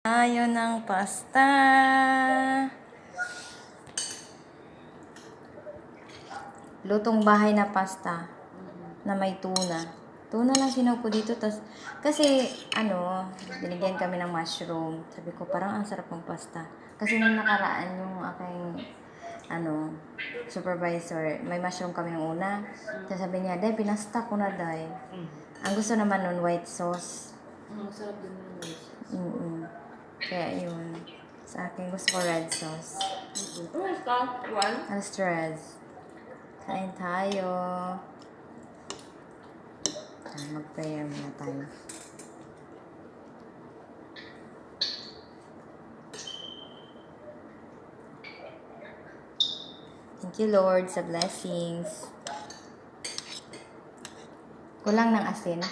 Tayo ng pasta. Lutong bahay na pasta na may tuna. Tuna lang sinaw ko dito. Kasi, binigyan kami ng mushroom. Sabi ko, parang ang sarap ng pasta. Kasi nung nakaraan yung aking, supervisor, may mushroom kami ng una. Sabi niya, Day, pinasta ko na, Day. Ang gusto naman nun, white sauce. Sarap din ng white sauce. Kaya yun. Sa akin, gusto ko red sauce. Ang stress. Kain tayo. Mag-prayer muna tayo. Thank you, Lord, sa blessings. Kulang ng asin.